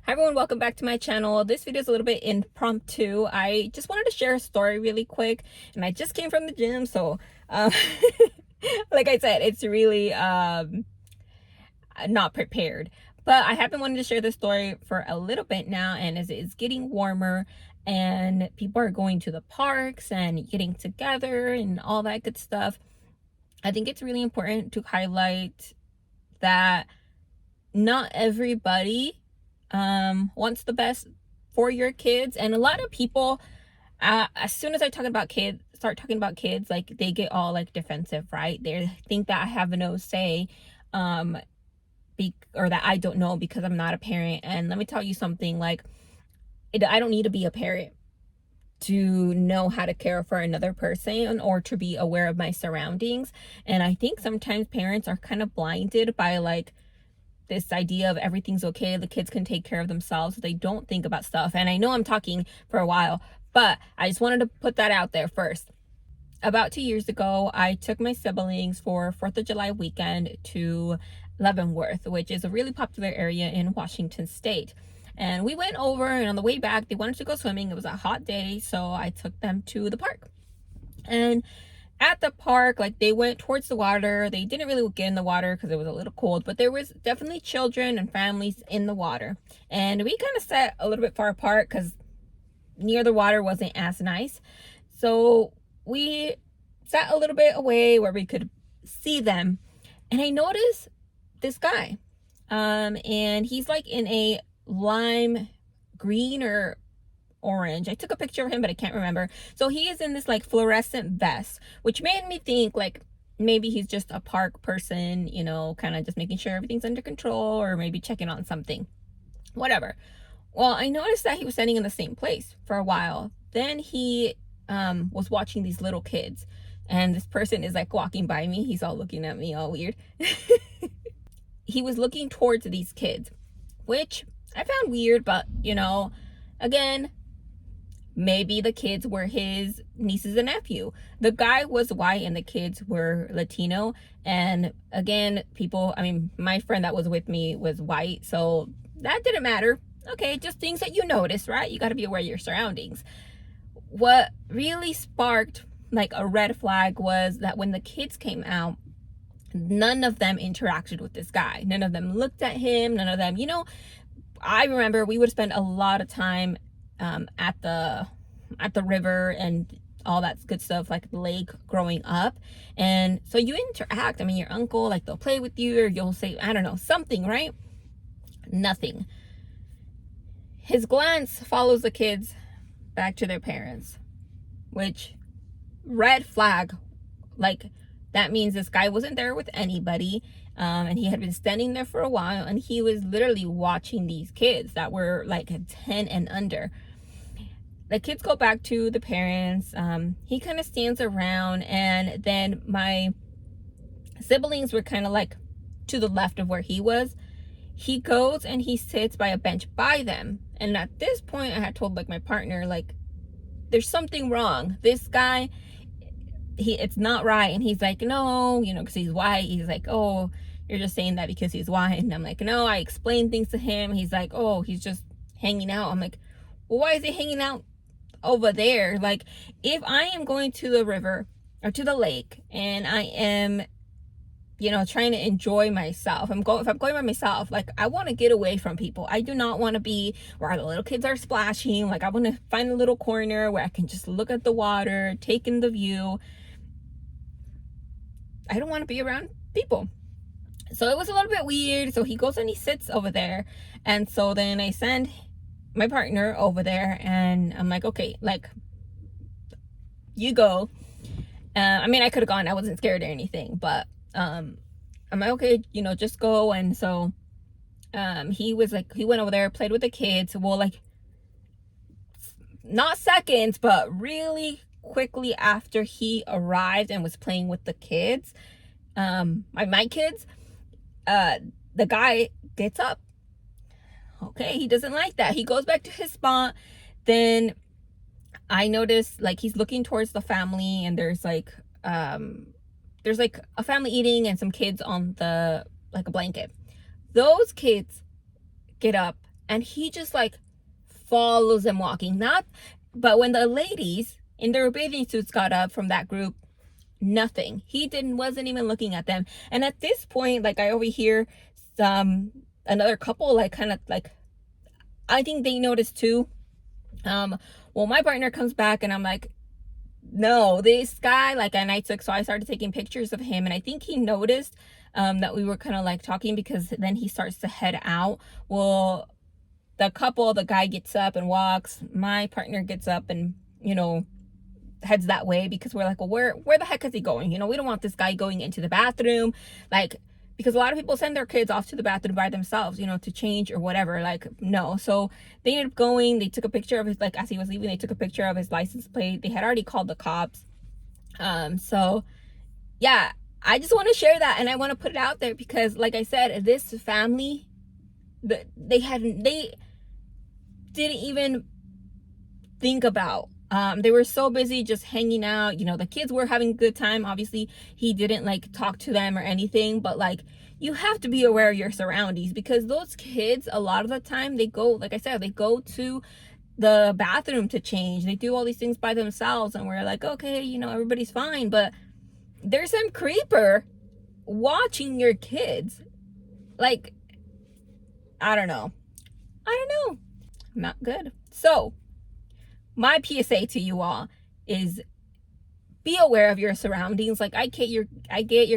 Hi everyone, welcome back to my channel. This video is a little bit impromptu. I just wanted to share a story really quick, and I just came from the gym, so um, like I said, it's really not prepared. But I have been wanting to share this story for a little bit now, and as it's getting warmer and people are going to the parks and getting together and all that good stuff, I think it's really important to highlight that not everybody wants the best for your kids. And a lot of people, as soon as I start talking about kids, like they get all like defensive, right? They think that I have no say, um or that I don't know because I'm not a parent. And let me tell you something, like I don't need to be a parent to know how to care for another person or to be aware of my surroundings. And I think sometimes parents are kind of blinded by like this idea of everything's okay, the kids can take care of themselves, so they don't think about stuff. And I know I'm talking for a while, but I just wanted to put that out there first. About 2 years ago, I took my siblings for 4th of July weekend to Leavenworth, which is a really popular area in Washington State. And we went over, and on the way back, they wanted to go swimming. It was a hot day, so I took them to the park. And at the park, like they went towards the water. They didn't really get in the water because it was a little cold, but there was definitely children and families in the water. And we kind of sat a little bit far apart because near the water wasn't as nice. So we sat a little bit away where we could see them. And I noticed this guy. And he's like in a lime green or orange. I took a picture of him, but I can't remember. So he is in this like fluorescent vest, which made me think like maybe he's just a park person, you know, kind of just making sure everything's under control, or maybe checking on something, whatever. Well, I noticed that he was standing in the same place for a while. Then he was watching these little kids, and this person is like walking by me. He's all looking at me all weird. He was looking towards these kids, which I found weird, but you know, again, maybe the kids were his nieces and nephew. The guy was white and the kids were Latino. And again, my friend that was with me was white, so that didn't matter. Okay, just things that you notice, right? You got to be aware of your surroundings. What really sparked like a red flag was that when the kids came out, none of them interacted with this guy. None of them looked at him. None of them, I remember we would spend a lot of time at the river and all that good stuff, like the lake, growing up. And so you interact. I mean, your uncle, like they'll play with you, or you'll say, I don't know, something, right? Nothing. His glance follows the kids back to their parents, which, red flag. Like, that means this guy wasn't there with anybody. And he had been standing there for a while, and he was literally watching these kids that were like 10 and under. The kids go back to the parents. He kind of stands around, and then my siblings were kind of like to the left of where he was. He goes and he sits by a bench by them. And at this point, I had told like my partner, like, there's something wrong. This guy, it's not right. And he's like, no, because he's white. He's like, oh, you're just saying that because he's white. And I'm like, no, I explained things to him. He's like, oh, he's just hanging out. I'm like, well, why is he hanging out over there? Like, if I am going to the river or to the lake and I am, trying to enjoy myself, if I'm going by myself, like, I want to get away from people. I do not want to be where the little kids are splashing. Like, I want to find a little corner where I can just look at the water, take in the view. I don't want to be around people. So it was a little bit weird. So he goes and he sits over there. And so then I send my partner over there, and I'm like, okay, like, you go. I could have gone. I wasn't scared or anything, but I'm like, okay, just go. And so he went over there, played with the kids. Well, like, not seconds, but really quickly after he arrived and was playing with the kids, my kids, the guy gets up. Okay, he doesn't like that. He goes back to his spot. Then I noticed like he's looking towards the family, and there's like a family eating and some kids on the like a blanket. Those kids get up and he just like follows them walking. Not, but when the ladies in their bathing suits got up from that group, nothing. He wasn't even looking at them. And at this point, like, I overhear another couple, like, kind of like, I think they noticed too. Well, my partner comes back and I'm like, no, this guy, like, and so I started taking pictures of him, and I think he noticed that we were kind of like talking, because then he starts to head out. Well, the guy gets up and walks. My partner gets up and, heads that way, because we're like, well, where the heck is he going? We don't want this guy going into the bathroom, like, because a lot of people send their kids off to the bathroom by themselves, to change or whatever. Like, no. So they ended up going. They took a picture of his, like, as he was leaving, they took a picture of his license plate. They had already called the cops. So yeah, I just want to share that, and I want to put it out there, because like I said, this family, they didn't even think about, they were so busy just hanging out. The kids were having a good time. Obviously, he didn't like talk to them or anything, but like, you have to be aware of your surroundings, because those kids, a lot of the time, they go, like I said, they go to the bathroom to change. They do all these things by themselves, and we're like, okay, everybody's fine, but there's some creeper watching your kids. Like, I don't know. Not good. So my PSA to you all is, be aware of your surroundings. Like, I get your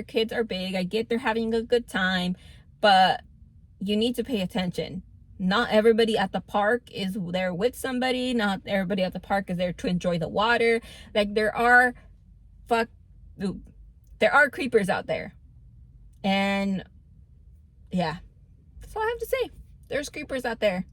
kids are big. I get they're having a good time, but you need to pay attention. Not everybody at the park is there with somebody. Not everybody at the park is there to enjoy the water. Like, there are creepers out there. And yeah, that's all I have to say. There's creepers out there.